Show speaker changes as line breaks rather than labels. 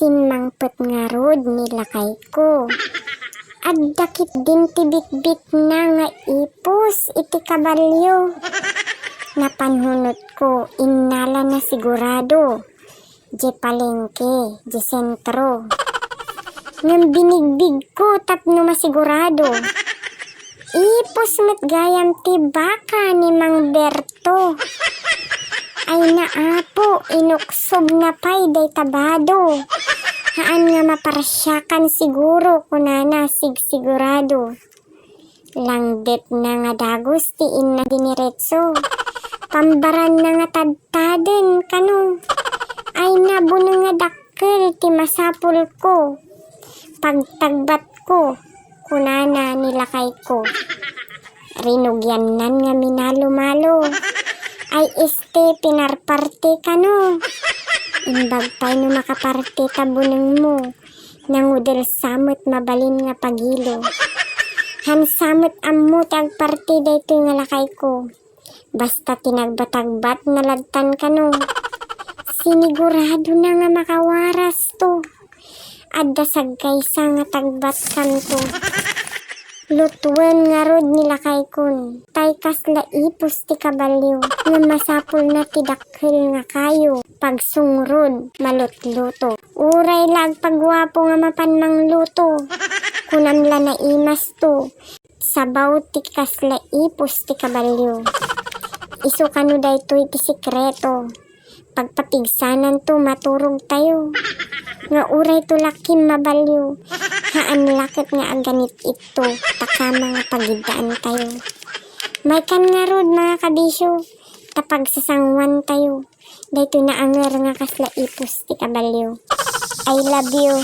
Simangpet nga rod nilakay ko. At dakit din ti bitbit na nga ipos iti kabalyo. Napanhunot ko innala na sigurado. Je palengke, je sentro. Ngam binigbig ko tapno masigurado. Ipos met gayam ti baka ni Mang Berto. Ay naapo, inuksob na pay day tabado. Haan nga maparasyakan siguro kunana sigurado. Langdet na nga dagos ti inna diniretso. Pambaran na nga tadtaden kano. Ay nabuno nga dakkel ti masapul ko. Pagtagbat ko, kunana nilakay ko. Rinugyan nan nga minalo-malo. Ay pinarparte ka no. Imbag pa'y no makaparte tabuneng mo. Nangudel samot mabalin nga pagilo. Han samot ammo tagparte dayto nga lakay ko. Basta tinagbatagbat na lagtan ka no. Sinigurado na nga makawaras to. Adda sagkaysa nga tagbat kanto. Lutuan nga rod nilakay kun. Tay kasla ipos ti kabalyo. Nga masapul na ti dakkel nga kayo. Pagsungrod malutluto. Uray lag pagwapo nga mapanmang luto. Kunamla na imas to. Sabaw ti kasla ipos ti kabalyo. Isu kanu daytoy ti sikreto. Pagpatigsanan to maturog tayo. Nga uray to lakim mabalyo. Haan lakit nga aganit ito. Takama nga pagidaan tayo. May kan nga rod mga kabisyo. Tapag sasangwan tayo. Dayto na anger nga kasla ipos ti kabalyo. I love you.